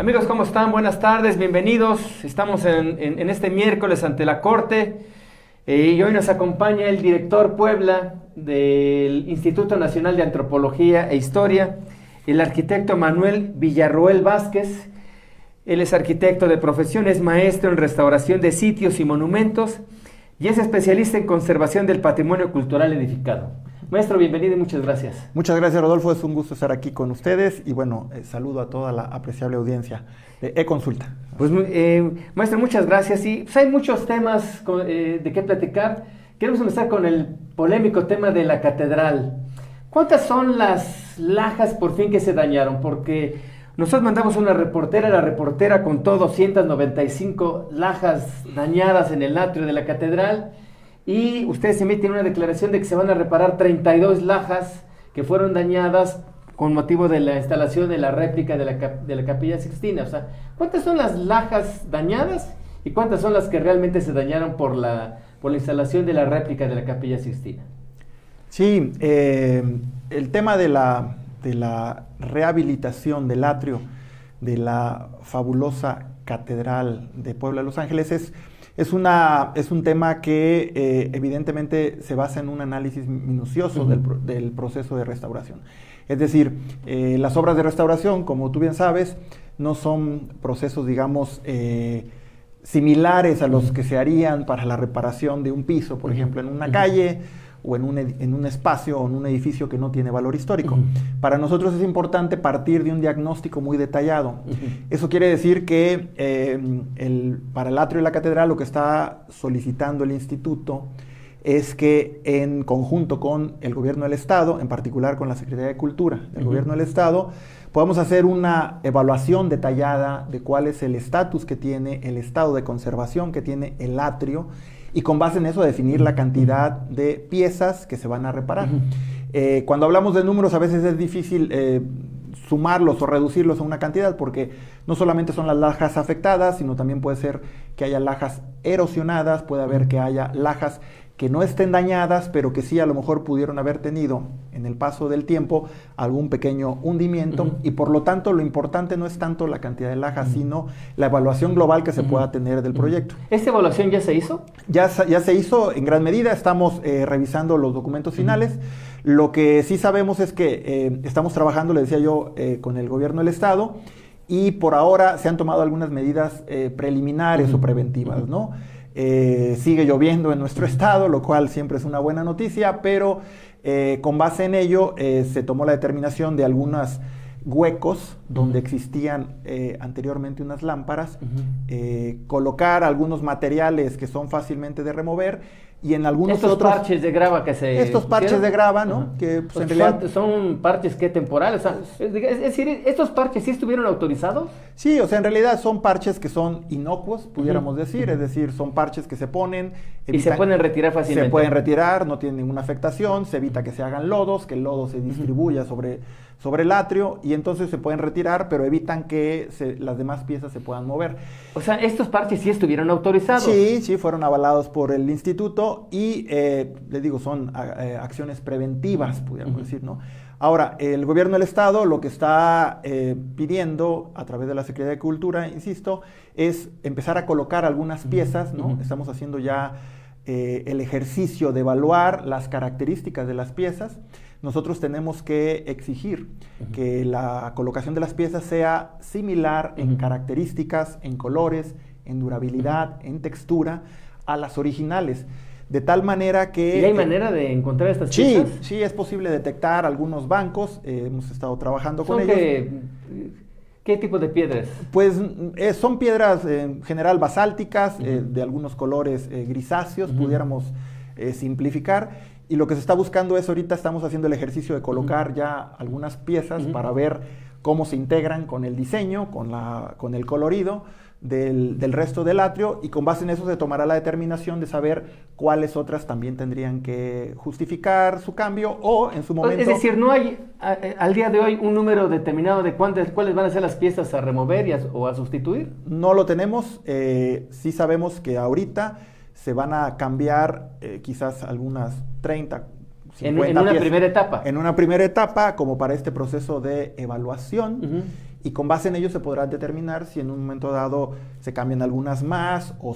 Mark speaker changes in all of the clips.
Speaker 1: Amigos, ¿cómo están? Buenas tardes, bienvenidos. Estamos en este miércoles ante la Corte y hoy nos acompaña el director Puebla del Instituto Nacional de Antropología e Historia, el arquitecto Manuel Villarroel Vázquez. Él es arquitecto de profesión, es maestro en restauración de sitios y monumentos y es especialista en conservación del patrimonio cultural edificado. Maestro, bienvenido y muchas gracias.
Speaker 2: Muchas gracias, Rodolfo. Es un gusto estar aquí con ustedes y bueno, saludo a toda la apreciable audiencia de eConsulta.
Speaker 1: Pues, maestro, muchas gracias. Y pues, hay muchos temas de qué platicar. Queremos empezar con el polémico tema de la catedral. ¿Cuántas son las lajas por fin que se dañaron? Porque nosotros mandamos una reportera, la reportera contó 295 lajas dañadas en el atrio de la catedral. Y ustedes emiten una declaración de que se van a reparar 32 lajas que fueron dañadas con motivo de la instalación de la réplica de la Capilla Sixtina. O sea, ¿cuántas son las lajas dañadas y cuántas son las que realmente se dañaron por la instalación de la réplica de la Capilla Sixtina?
Speaker 2: Sí, el tema de la rehabilitación del atrio de la fabulosa Catedral de Puebla de Los Ángeles es un tema que evidentemente se basa en un análisis minucioso del proceso de restauración. Es decir, las obras de restauración, como tú bien sabes, no son procesos, digamos, similares a los que se harían para la reparación de un piso, por ejemplo, en una calle o en un espacio o en un edificio que no tiene valor histórico. Para nosotros es importante partir de un diagnóstico muy detallado. Eso quiere decir que para el atrio de la catedral lo que está solicitando el instituto es que en conjunto con el gobierno del Estado, en particular con la Secretaría de Cultura del gobierno del Estado, podamos hacer una evaluación detallada de cuál es el estatus que tiene, el estado de conservación que tiene el atrio, y con base en eso definir la cantidad de piezas que se van a reparar. Cuando hablamos de números a veces es difícil sumarlos o reducirlos a una cantidad porque no solamente son las lajas afectadas, sino también puede ser que haya lajas erosionadas, puede haber que haya lajas que no estén dañadas, pero que sí a lo mejor pudieron haber tenido en el paso del tiempo algún pequeño hundimiento, y por lo tanto lo importante no es tanto la cantidad de lajas, sino la evaluación global que se pueda tener del proyecto.
Speaker 1: ¿Esta evaluación ya se hizo?
Speaker 2: Ya se hizo en gran medida, estamos revisando los documentos finales. Lo que sí sabemos es que estamos trabajando, le decía yo, con el gobierno del Estado, y por ahora se han tomado algunas medidas preliminares o preventivas, ¿no? Sigue lloviendo en nuestro estado, lo cual siempre es una buena noticia, pero con base en ello se tomó la determinación de algunos huecos donde existían anteriormente unas lámparas, colocar algunos materiales que son fácilmente de remover, y en algunos
Speaker 1: estos parches de grava que se
Speaker 2: estos parches
Speaker 1: pusieron,
Speaker 2: de grava, ¿no? Que pues, en realidad
Speaker 1: son parches que temporales, o sea, es decir, ¿estos parches sí estuvieron autorizados?
Speaker 2: Sí, o sea, en realidad son parches que son inocuos, pudiéramos decir, es decir, son parches que se ponen
Speaker 1: y se pueden retirar fácilmente.
Speaker 2: Se pueden retirar, no tienen ninguna afectación, se evita que se hagan lodos, que el lodo se distribuya sobre el atrio, y entonces se pueden retirar, pero evitan que las demás piezas se puedan mover.
Speaker 1: O sea, ¿estos parches sí estuvieron autorizados?
Speaker 2: Sí, fueron avalados por el instituto y, les digo, son acciones preventivas, pudiéramos decir, ¿no? Ahora, el gobierno del Estado lo que está pidiendo a través de la Secretaría de Cultura, insisto, es empezar a colocar algunas piezas, ¿no? Estamos haciendo ya el ejercicio de evaluar las características de las piezas. Nosotros tenemos que exigir que la colocación de las piezas sea similar en características, en colores, en durabilidad, en textura a las originales. De tal manera que...
Speaker 1: ¿Y hay manera de encontrar estas piezas?
Speaker 2: Sí, es posible detectar algunos bancos, hemos estado trabajando con ellos.
Speaker 1: ¿Qué tipo de piedras?
Speaker 2: Pues son piedras en general basálticas, de algunos colores grisáceos, pudiéramos simplificar. Y lo que se está buscando es, ahorita estamos haciendo el ejercicio de colocar ya algunas piezas para ver cómo se integran con el diseño, con el colorido del resto del atrio, y con base en eso se tomará la determinación de saber cuáles otras también tendrían que justificar su cambio o en su momento...
Speaker 1: Es decir, no hay al día de hoy un número determinado de cuáles van a ser las piezas a remover o a sustituir.
Speaker 2: No lo tenemos, sí sabemos que ahorita se van a cambiar quizás algunas 30, 50
Speaker 1: en una
Speaker 2: piezas.
Speaker 1: primera etapa.
Speaker 2: En una primera etapa, como para este proceso de evaluación. y con base en ello se podrá determinar si en un momento dado se cambian algunas más o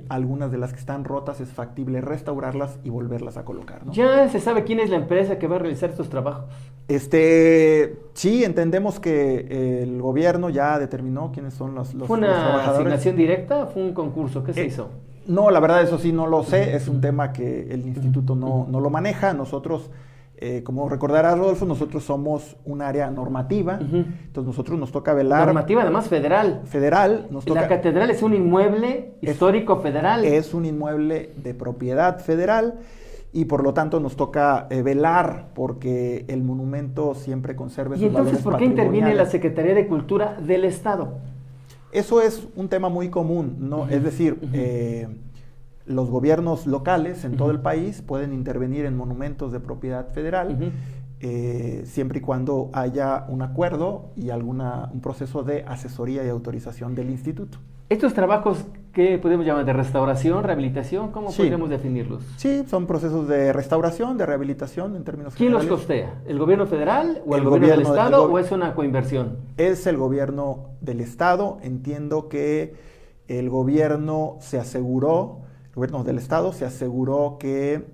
Speaker 2: algunas de las que están rotas es factible restaurarlas y volverlas a colocar, ¿no?
Speaker 1: ¿Ya se sabe quién es la empresa que va a realizar estos trabajos?
Speaker 2: Sí, entendemos que el gobierno ya determinó quiénes son los
Speaker 1: ¿Fue una
Speaker 2: trabajadores.
Speaker 1: asignación directa o fue un concurso? ¿Qué se hizo?
Speaker 2: No, la verdad eso sí no lo sé, es un tema que el instituto no lo maneja. Nosotros, como recordarás, Rodolfo, nosotros somos un área normativa, entonces nosotros nos toca velar.
Speaker 1: Normativa además federal.
Speaker 2: Federal, nos toca.
Speaker 1: La catedral es un inmueble histórico federal.
Speaker 2: Es un inmueble de propiedad federal y por lo tanto nos toca velar porque el monumento siempre conserve sus valores
Speaker 1: patrimoniales. ¿Y entonces por qué interviene la Secretaría de Cultura del Estado?
Speaker 2: Eso es un tema muy común, ¿no? Es decir, los gobiernos locales en todo el país pueden intervenir en monumentos de propiedad federal siempre y cuando haya un acuerdo y un proceso de asesoría y autorización del instituto.
Speaker 1: ¿Estos trabajos qué podemos llamar? ¿De restauración, rehabilitación? ¿Cómo podríamos definirlos?
Speaker 2: Sí, son procesos de restauración, de rehabilitación en términos generales.
Speaker 1: ¿Quién los costea? ¿El gobierno federal o el gobierno del Estado o es una coinversión?
Speaker 2: Es el gobierno del Estado. Entiendo que el gobierno del Estado se aseguró que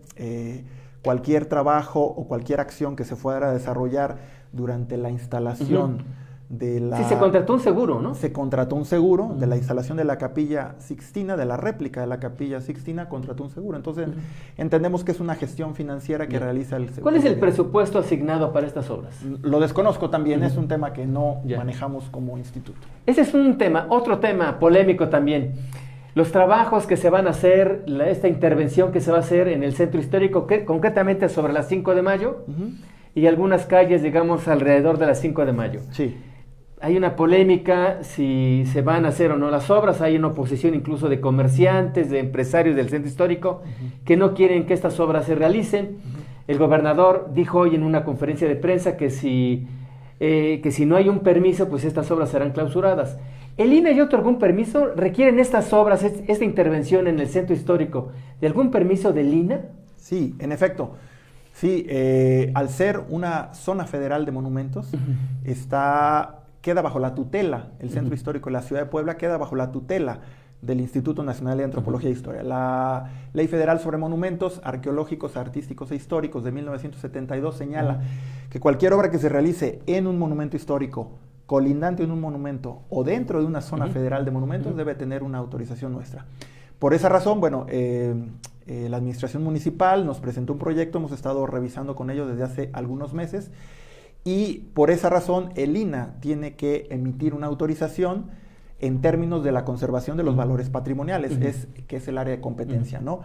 Speaker 2: cualquier trabajo o cualquier acción que se fuera a desarrollar durante la instalación de la...
Speaker 1: Sí, se contrató un seguro, ¿no?
Speaker 2: Se contrató un seguro de la instalación de la Capilla Sixtina, de la réplica de la Capilla Sixtina, contrató un seguro. Entonces, entendemos que es una gestión financiera que realiza el seguro.
Speaker 1: ¿Cuál es el presupuesto asignado para estas obras?
Speaker 2: Lo desconozco también, es un tema que no manejamos como instituto.
Speaker 1: Ese es un tema, otro tema polémico también. Los trabajos que se van a hacer, esta intervención que se va a hacer en el centro histórico, concretamente sobre la 5 de mayo, y algunas calles, digamos, alrededor de la 5 de mayo.
Speaker 2: Sí.
Speaker 1: Hay una polémica si se van a hacer o no las obras, hay una oposición incluso de comerciantes, de empresarios del centro histórico, que no quieren que estas obras se realicen. El gobernador dijo hoy en una conferencia de prensa que si no hay un permiso, pues estas obras serán clausuradas. ¿El INAH ya otorgó un permiso? ¿Requieren estas obras, esta intervención en el centro histórico, de algún permiso del INAH?
Speaker 2: Sí, en efecto. Sí, al ser una zona federal de monumentos, queda bajo la tutela, el centro histórico de la ciudad de Puebla queda bajo la tutela del Instituto Nacional de Antropología e Historia. La Ley Federal sobre Monumentos Arqueológicos, Artísticos e Históricos de 1972 señala que cualquier obra que se realice en un monumento histórico, colindante en un monumento o dentro de una zona federal de monumentos debe tener una autorización nuestra. Por esa razón, bueno, la administración municipal nos presentó un proyecto, hemos estado revisando con ellos desde hace algunos meses y por esa razón el INAH tiene que emitir una autorización en términos de la conservación de los valores patrimoniales, que es el área de competencia, ¿no?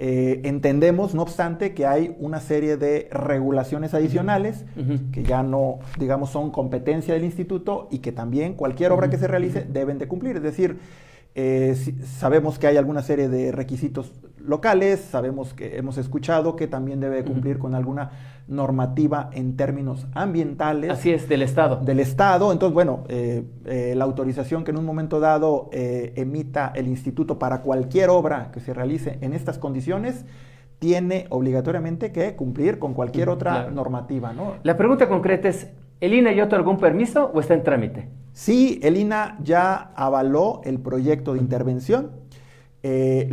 Speaker 2: Entendemos, no obstante, que hay una serie de regulaciones adicionales que ya no, digamos, son competencia del instituto y que también cualquier obra que se realice deben de cumplir. Es decir, sabemos que hay alguna serie de requisitos locales, sabemos que hemos escuchado que también debe cumplir con alguna normativa en términos ambientales.
Speaker 1: Así es, del Estado.
Speaker 2: Del Estado. Entonces, bueno, la autorización que en un momento dado emita el instituto para cualquier obra que se realice en estas condiciones tiene obligatoriamente que cumplir con cualquier otra normativa, ¿no?
Speaker 1: La pregunta concreta es, ¿el INAH ya otorgó un permiso o está en trámite?
Speaker 2: Sí, el INAH ya avaló el proyecto de intervención. ¿Qué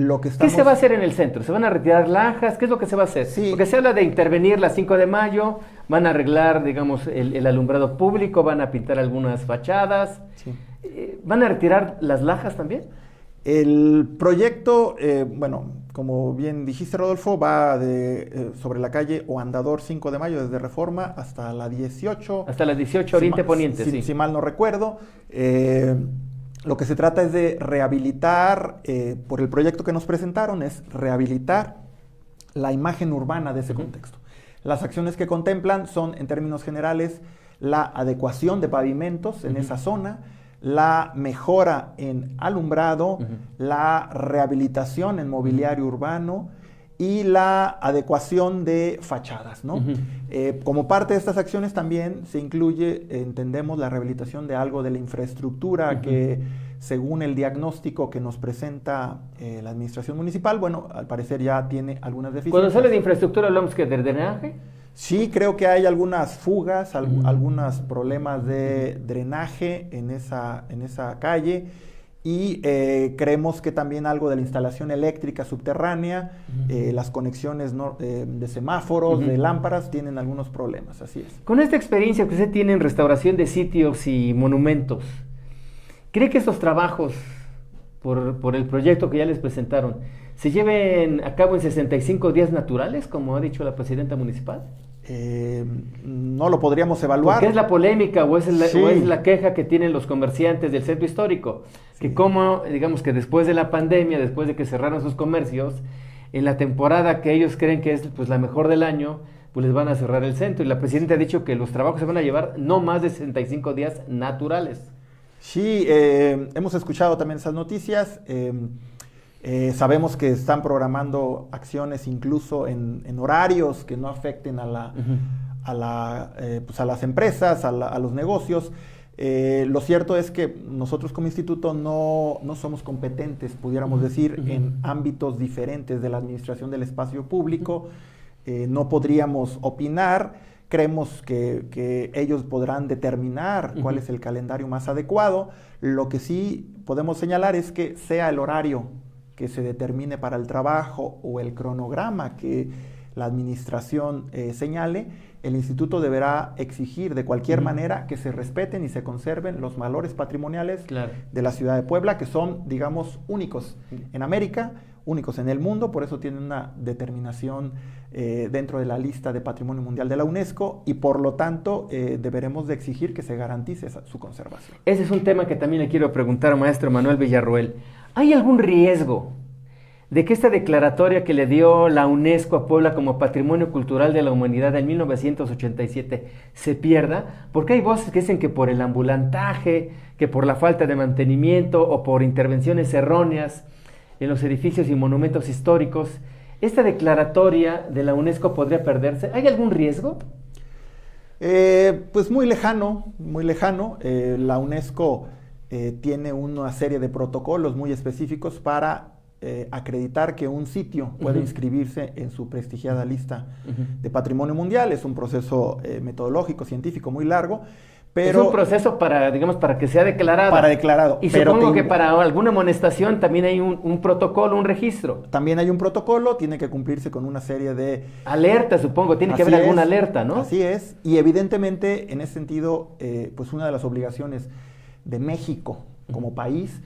Speaker 1: se va a hacer en el centro? ¿Se van a retirar lajas? ¿Qué es lo que se va a hacer?
Speaker 2: Sí.
Speaker 1: Porque se habla de intervenir la 5 de mayo, van a arreglar, digamos, el alumbrado público, van a pintar algunas fachadas. Sí. ¿Van a retirar las lajas también?
Speaker 2: El proyecto, bueno, como bien dijiste, Rodolfo, va sobre la calle o Andador 5 de mayo, desde Reforma hasta la 18.
Speaker 1: Hasta la 18, Oriente Poniente, sí.
Speaker 2: Si mal no recuerdo. Lo que se trata es de rehabilitar, por el proyecto que nos presentaron, es rehabilitar la imagen urbana de ese contexto. Las acciones que contemplan son, en términos generales, la adecuación de pavimentos en esa zona, la mejora en alumbrado, la rehabilitación en mobiliario urbano y la adecuación de fachadas, ¿no? Como parte de estas acciones también se incluye, entendemos, la rehabilitación de algo de la infraestructura que, según el diagnóstico que nos presenta la administración municipal, bueno, al parecer ya tiene algunas deficiencias.
Speaker 1: Cuando sale de infraestructura, ¿hablamos que de drenaje?
Speaker 2: Sí, creo que hay algunas fugas, algunos problemas de drenaje en esa calle y creemos que también algo de la instalación eléctrica subterránea, las conexiones de semáforos, de lámparas, tienen algunos problemas, así es.
Speaker 1: Con esta experiencia que usted tiene en restauración de sitios y monumentos, ¿cree que estos trabajos, por el proyecto que ya les presentaron, se lleven a cabo en 65 días naturales, como ha dicho la presidenta municipal?
Speaker 2: No lo podríamos evaluar.
Speaker 1: ¿Qué es la polémica o es la queja que tienen los comerciantes del centro histórico? Sí. Que como, digamos que después de la pandemia, después de que cerraron sus comercios, en la temporada que ellos creen que es pues la mejor del año, pues les van a cerrar el centro. Y la presidenta ha dicho que los trabajos se van a llevar no más de 65 días naturales.
Speaker 2: Sí, hemos escuchado también esas noticias. Sabemos que están programando acciones incluso en horarios que no afecten a las empresas, a los negocios. Lo cierto es que nosotros como instituto no somos competentes, pudiéramos decir, en ámbitos diferentes de la administración del espacio público. No podríamos opinar. Creemos que ellos podrán determinar cuál es el calendario más adecuado. Lo que sí podemos señalar es que sea el horario que se determine para el trabajo o el cronograma que la administración señale, el instituto deberá exigir de cualquier manera que se respeten y se conserven los valores patrimoniales de la ciudad de Puebla, que son, digamos, únicos en América, únicos en el mundo, por eso tienen una determinación dentro de la lista de Patrimonio Mundial de la UNESCO y por lo tanto deberemos de exigir que se garantice su conservación.
Speaker 1: Ese es un tema que también le quiero preguntar al maestro Manuel Villarroel. ¿Hay algún riesgo de que esta declaratoria que le dio la UNESCO a Puebla como Patrimonio Cultural de la Humanidad en 1987 se pierda? Porque hay voces que dicen que por el ambulantaje, que por la falta de mantenimiento o por intervenciones erróneas en los edificios y monumentos históricos, ¿esta declaratoria de la UNESCO podría perderse? ¿Hay algún riesgo?
Speaker 2: Pues muy lejano, muy lejano. La UNESCO tiene una serie de protocolos muy específicos para acreditar que un sitio puede inscribirse en su prestigiada lista de Patrimonio Mundial. Es un proceso metodológico, científico muy largo. Pero
Speaker 1: es un proceso para, digamos, para que sea declarado.
Speaker 2: Para declarado.
Speaker 1: Y supongo que para alguna amonestación también hay un protocolo, un registro.
Speaker 2: También hay un protocolo, tiene que cumplirse con una serie de...
Speaker 1: Alerta, supongo, tiene que haber alguna alerta, ¿no?
Speaker 2: Así es, y evidentemente, en ese sentido, pues una de las obligaciones de México como país,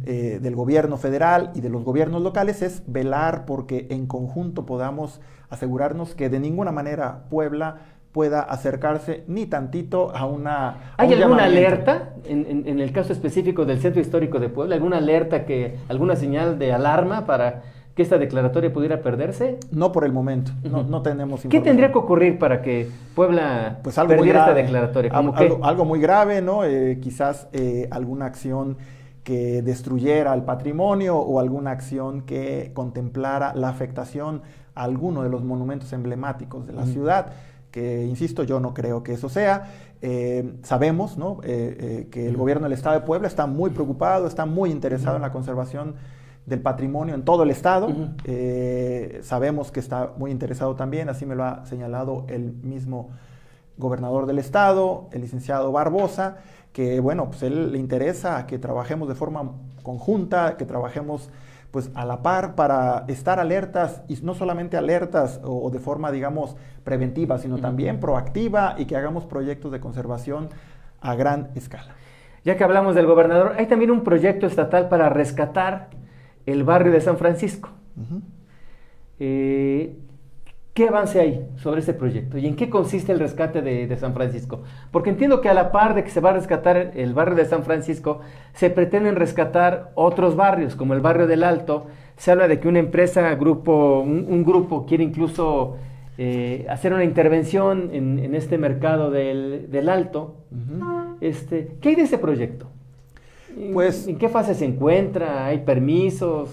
Speaker 2: del gobierno federal y de los gobiernos locales es velar porque en conjunto podamos asegurarnos que de ninguna manera Puebla pueda acercarse ni tantito a una...
Speaker 1: ¿Hay alguna alerta en el caso específico del Centro Histórico de Puebla? ¿Alguna alerta, alguna señal de alarma para que esta declaratoria pudiera perderse?
Speaker 2: No por el momento, no tenemos información.
Speaker 1: ¿Qué tendría que ocurrir para que Puebla perdiera esta declaratoria?
Speaker 2: Algo muy grave, ¿no? Quizás alguna acción que destruyera el patrimonio o alguna acción que contemplara la afectación a alguno de los monumentos emblemáticos de la ciudad, que, insisto, yo no creo que eso sea. Sabemos, ¿no? Que el gobierno del Estado de Puebla está muy preocupado, está muy interesado en la conservación del patrimonio en todo el estado. Sabemos que está muy interesado también, así me lo ha señalado el mismo gobernador del estado, el licenciado Barbosa, que bueno, pues él le interesa que trabajemos de forma conjunta, que trabajemos pues a la par para estar alertas, y no solamente alertas o de forma, digamos, preventiva, sino también proactiva, y que hagamos proyectos de conservación a gran escala.
Speaker 1: Ya que hablamos del gobernador, hay también un proyecto estatal para rescatar el barrio de San Francisco. ¿Qué avance hay sobre este proyecto? ¿Y en qué consiste el rescate de San Francisco? Porque entiendo que a la par de que se va a rescatar el barrio de San Francisco, se pretenden rescatar otros barrios, como el barrio del Alto. Se habla de que una empresa, un grupo quiere incluso hacer una intervención en este mercado del Alto. ¿Qué hay de ese proyecto?
Speaker 2: Pues,
Speaker 1: ¿En qué fase se encuentra? ¿Hay permisos?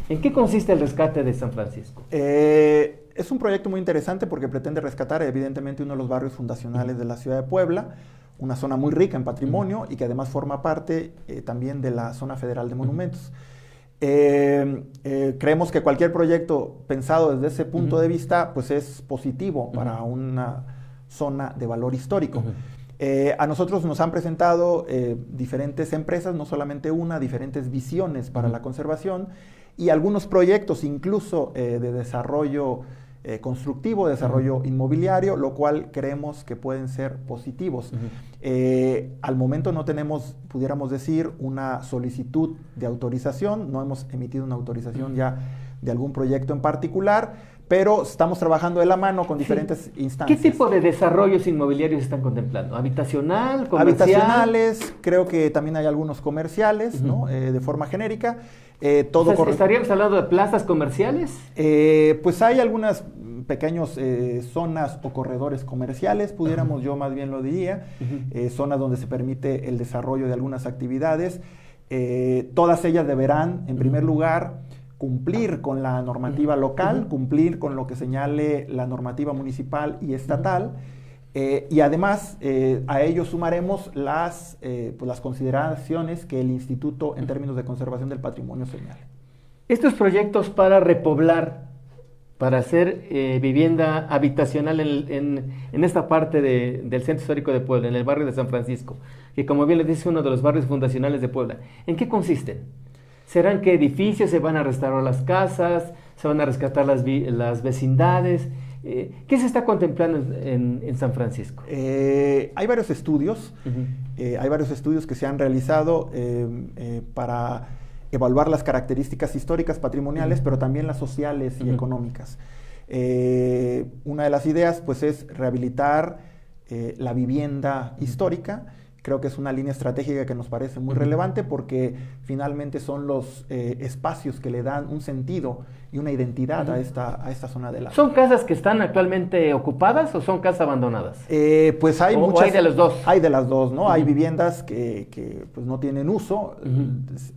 Speaker 1: ¿En qué consiste el rescate de San Francisco?
Speaker 2: Es un proyecto muy interesante porque pretende rescatar evidentemente uno de los barrios fundacionales de la ciudad de Puebla, una zona muy rica en patrimonio y que además forma parte también de la zona federal de monumentos. Creemos que cualquier proyecto pensado desde ese punto
Speaker 1: Ujú.
Speaker 2: de vista, pues es positivo para
Speaker 1: Ujú.
Speaker 2: una zona de valor histórico.
Speaker 1: Ujú.
Speaker 2: A nosotros nos han presentado diferentes empresas, no solamente una, diferentes visiones para la conservación y algunos proyectos incluso de desarrollo constructivo, desarrollo inmobiliario, lo cual creemos que pueden ser positivos. Al momento no tenemos, pudiéramos decir, una solicitud de autorización, no hemos emitido una autorización ya de algún proyecto en particular, pero estamos trabajando de la mano con diferentes instancias.
Speaker 1: ¿Qué tipo de desarrollos inmobiliarios están contemplando? ¿Habitacional, comercial?
Speaker 2: Habitacionales, creo que también hay algunos comerciales, ¿no? De forma genérica.
Speaker 1: ¿Estaríamos hablando de plazas comerciales?
Speaker 2: Pues hay algunas pequeñas zonas o corredores comerciales, pudiéramos, yo más bien lo diría, zonas donde se permite el desarrollo de algunas actividades. Todas ellas deberán, en primer lugar, cumplir con la normativa local, cumplir con lo que señale la normativa municipal y estatal, y además a ello sumaremos las consideraciones que el Instituto en términos de conservación del patrimonio señala.
Speaker 1: Estos proyectos para repoblar, para hacer vivienda habitacional en esta parte del Centro Histórico de Puebla, en el barrio de San Francisco, que como bien les dice, uno de los barrios fundacionales de Puebla, ¿en qué consisten? ¿Serán que edificios se van a restaurar las casas, se van a rescatar las vecindades? ¿Qué se está contemplando en San Francisco?
Speaker 2: Hay varios estudios, hay varios estudios que se han realizado para evaluar las características históricas, patrimoniales, pero también las sociales y económicas. Una de las ideas, pues, es rehabilitar la vivienda histórica. Creo que es una línea estratégica que nos parece muy relevante porque finalmente son los espacios que le dan un sentido y una identidad a esta zona de la...
Speaker 1: ¿Son casas que están actualmente ocupadas o son casas abandonadas?
Speaker 2: Pues hay muchas...
Speaker 1: ¿O hay de las dos?
Speaker 2: Hay de las dos, ¿no? Hay viviendas que pues no tienen uso,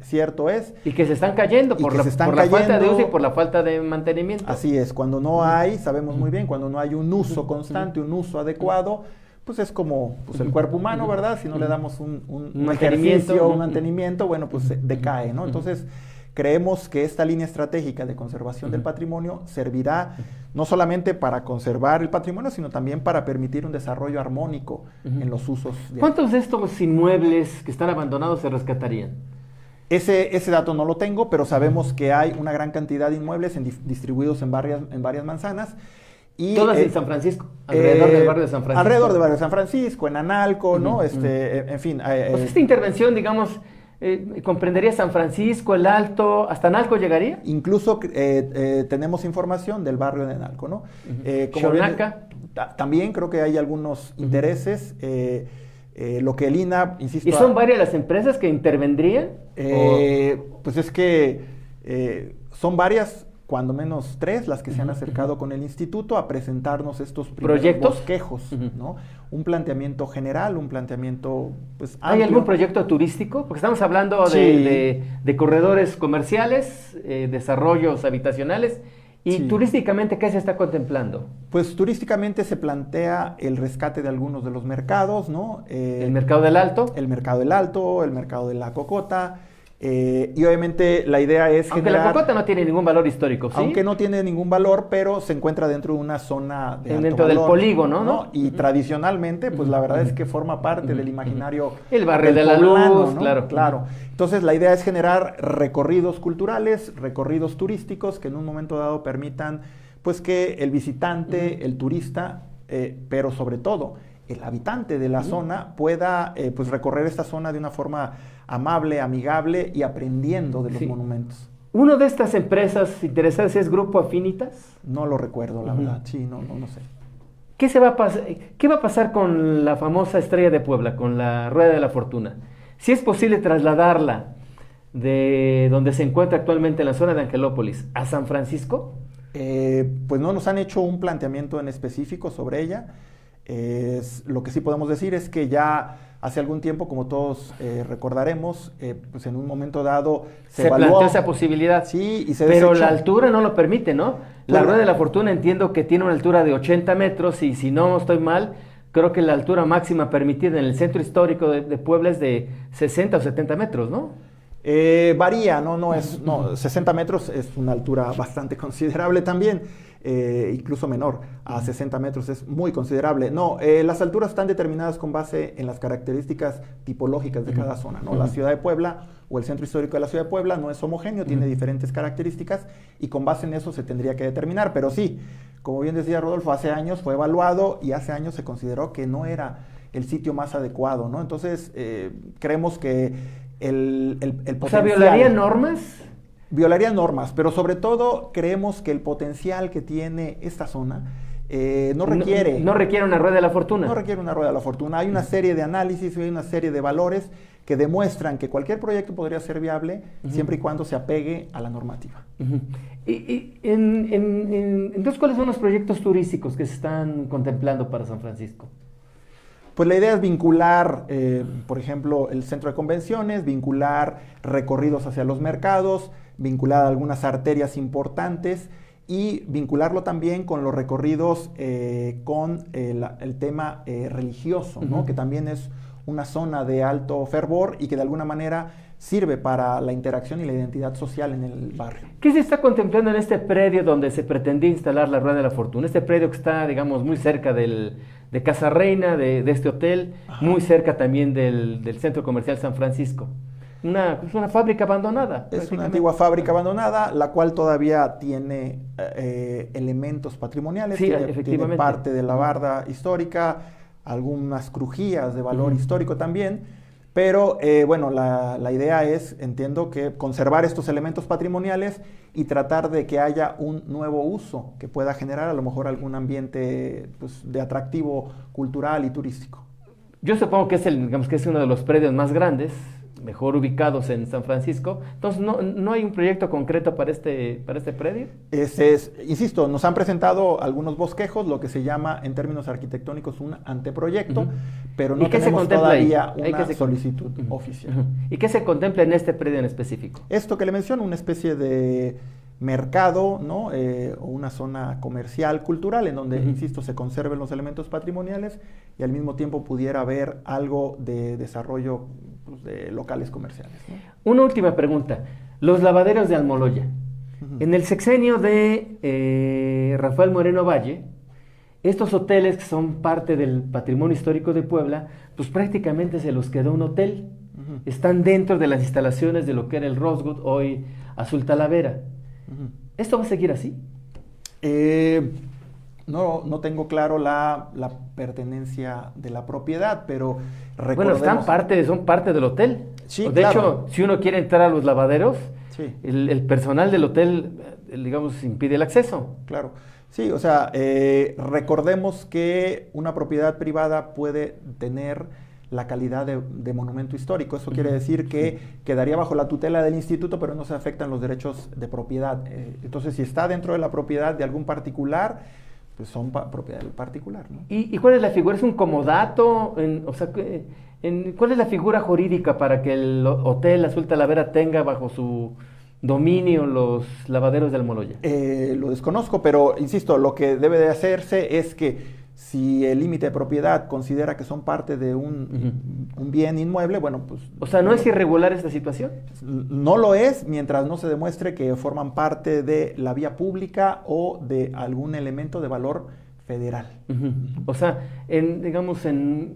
Speaker 2: cierto es.
Speaker 1: Y que se están cayendo por la falta de uso y por la falta de mantenimiento.
Speaker 2: Así es, cuando no hay, sabemos muy bien, cuando no hay un uso constante, un uso adecuado, pues es como pues el cuerpo humano, ¿verdad? Si no le damos un ejercicio, un mantenimiento, bueno, pues decae, ¿no? Entonces, creemos que esta línea estratégica de conservación del patrimonio servirá no solamente para conservar el patrimonio, sino también para permitir un desarrollo armónico en los usos.
Speaker 1: ¿Cuántos de estos inmuebles que están abandonados se rescatarían?
Speaker 2: Ese dato no lo tengo, pero sabemos que hay una gran cantidad de inmuebles distribuidos en varias manzanas. Y,
Speaker 1: todas en San Francisco, alrededor del barrio de San Francisco.
Speaker 2: Alrededor del barrio de San Francisco, en Analco, ¿no? En fin.
Speaker 1: Pues esta intervención, digamos, comprendería San Francisco, el Alto, ¿hasta Analco llegaría?
Speaker 2: Incluso tenemos información del barrio de Analco, ¿no?
Speaker 1: Xonaca.
Speaker 2: También creo que hay algunos intereses. Lo que el INAH, insisto...
Speaker 1: ¿Y son varias las empresas que intervendrían?
Speaker 2: Pues es que son varias... cuando menos 3 las que se han acercado con el instituto a presentarnos estos
Speaker 1: ¿proyectos?
Speaker 2: Bosquejos, ¿no? Un planteamiento general, un planteamiento pues
Speaker 1: ¿Hay
Speaker 2: amplio.
Speaker 1: algún proyecto turístico? Porque estamos hablando de corredores comerciales, desarrollos habitacionales, y turísticamente, ¿qué se está contemplando?
Speaker 2: Pues turísticamente se plantea el rescate de algunos de los mercados, ¿no?
Speaker 1: ¿El mercado del Alto?
Speaker 2: El mercado del Alto, el mercado de la Cocota. Y obviamente la idea es
Speaker 1: aunque la Cocota no tiene ningún valor histórico, ¿sí?
Speaker 2: Aunque no tiene ningún valor, pero se encuentra dentro de una zona de
Speaker 1: dentro
Speaker 2: alto
Speaker 1: del
Speaker 2: valor,
Speaker 1: polígono, ¿no?
Speaker 2: Y tradicionalmente, pues la verdad es que forma parte del imaginario
Speaker 1: el barrio de la
Speaker 2: poblano,
Speaker 1: Luz,
Speaker 2: ¿no? Claro. Entonces la idea es generar recorridos culturales, recorridos turísticos que en un momento dado permitan pues que el visitante, el turista, pero sobre todo el habitante de la zona pueda pues recorrer esta zona de una forma amable, amigable y aprendiendo de los monumentos.
Speaker 1: ¿Una de estas empresas interesadas es Grupo Afinitas?
Speaker 2: No lo recuerdo, la verdad. Sí, no sé.
Speaker 1: ¿Qué va a pasar con la famosa Estrella de Puebla, con la Rueda de la Fortuna? Si es posible trasladarla de donde se encuentra actualmente en la zona de Angelópolis a San Francisco.
Speaker 2: Pues no nos han hecho un planteamiento en específico sobre ella. Lo que sí podemos decir es que ya hace algún tiempo, como todos recordaremos, pues en un momento dado
Speaker 1: se planteó esa posibilidad.
Speaker 2: Sí, y
Speaker 1: pero la altura no lo permite, ¿no? La Rueda de la Fortuna entiendo que tiene una altura de 80 metros y si no estoy mal, creo que la altura máxima permitida en el centro histórico de Puebla es de 60 o 70 metros, ¿no?
Speaker 2: Varía, no, 60 metros es una altura bastante considerable también, incluso menor a 60 metros es muy considerable. No, las alturas están determinadas con base en las características tipológicas de cada zona, ¿no? La ciudad de Puebla o el centro histórico de la ciudad de Puebla no es homogéneo, tiene diferentes características y con base en eso se tendría que determinar, pero sí, como bien decía Rodolfo, hace años fue evaluado y hace años se consideró que no era el sitio más adecuado, ¿no? Entonces, creemos que el potencial...
Speaker 1: O sea, ¿violaría normas?
Speaker 2: Violaría normas, pero sobre todo creemos que el potencial que tiene esta zona no requiere...
Speaker 1: No requiere una rueda de la fortuna.
Speaker 2: No requiere una rueda de la fortuna. Hay una serie de análisis, hay una serie de valores que demuestran que cualquier proyecto podría ser viable siempre y cuando se apegue a la normativa.
Speaker 1: Entonces, ¿cuáles son los proyectos turísticos que se están contemplando para San Francisco?
Speaker 2: Pues la idea es vincular, por ejemplo, el centro de convenciones, vincular recorridos hacia los mercados, vincular algunas arterias importantes y vincularlo también con los recorridos con el tema religioso, ¿no? Que también es una zona de alto fervor y que de alguna manera sirve para la interacción y la identidad social en el barrio.
Speaker 1: ¿Qué se está contemplando en este predio donde se pretendía instalar la Rueda de la Fortuna? Este predio que está, digamos, muy cerca de Casa Reina, de este hotel, muy cerca también del Centro Comercial San Francisco. Es una fábrica abandonada.
Speaker 2: Es una antigua fábrica abandonada, la cual todavía tiene elementos patrimoniales,
Speaker 1: sí,
Speaker 2: tiene parte de la barda histórica, algunas crujías de valor histórico también, pero bueno, la idea es, entiendo, que conservar estos elementos patrimoniales y tratar de que haya un nuevo uso que pueda generar a lo mejor algún ambiente pues, de atractivo cultural y turístico.
Speaker 1: Yo supongo que digamos que es uno de los predios más grandes, mejor ubicados en San Francisco. Entonces, ¿no hay un proyecto concreto para este predio?
Speaker 2: Insisto, nos han presentado algunos bosquejos, lo que se llama en términos arquitectónicos un anteproyecto, pero no tenemos todavía una solicitud oficial.
Speaker 1: ¿Y qué se contempla en este predio en específico?
Speaker 2: Esto que le menciono, una especie de mercado, ¿no? O una zona comercial, cultural, en donde, insisto, se conserven los elementos patrimoniales y al mismo tiempo pudiera haber algo de desarrollo pues, de locales comerciales, ¿no?
Speaker 1: Una última pregunta. Los lavaderos de Almoloya. En el sexenio de Rafael Moreno Valle, estos hoteles que son parte del patrimonio histórico de Puebla, pues prácticamente se los quedó un hotel. Están dentro de las instalaciones de lo que era el Rosewood, hoy Azul Talavera. ¿Esto va a seguir así?
Speaker 2: No tengo claro la pertenencia de la propiedad, pero recordemos...
Speaker 1: Bueno, son parte del hotel.
Speaker 2: Sí,
Speaker 1: de hecho, si uno quiere entrar a los lavaderos,
Speaker 2: sí,
Speaker 1: el personal del hotel, digamos, impide el acceso.
Speaker 2: Claro. Sí, o sea, recordemos que una propiedad privada puede tener la calidad de monumento histórico. Eso quiere decir que quedaría bajo la tutela del instituto, pero no se afectan los derechos de propiedad. Entonces, si está dentro de la propiedad de algún particular, pues son propiedad del particular, ¿no?
Speaker 1: ¿Y cuál es la figura? ¿Es un comodato? ¿Cuál es la figura jurídica para que el Hotel Azul Talavera tenga bajo su dominio los lavaderos de Almoloya?
Speaker 2: Lo desconozco, pero insisto, lo que debe de hacerse es que si el límite de propiedad considera que son parte de un bien inmueble, bueno, pues...
Speaker 1: O sea, ¿no es irregular esta situación?
Speaker 2: No lo es mientras no se demuestre que forman parte de la vía pública o de algún elemento de valor federal.
Speaker 1: O sea,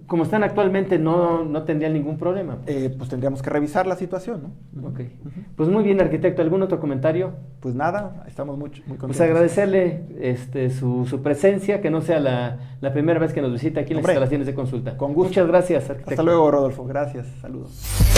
Speaker 1: como están actualmente, no tendrían ningún problema.
Speaker 2: Pues tendríamos que revisar la situación, ¿no?
Speaker 1: Ok. Pues muy bien, arquitecto. ¿Algún otro comentario?
Speaker 2: Pues nada, estamos muy contentos.
Speaker 1: Pues agradecerle su presencia, que no sea la primera vez que nos visita aquí en las instalaciones de consulta.
Speaker 2: Con gusto.
Speaker 1: Muchas gracias, arquitecto.
Speaker 2: Hasta luego, Rodolfo. Gracias. Saludos.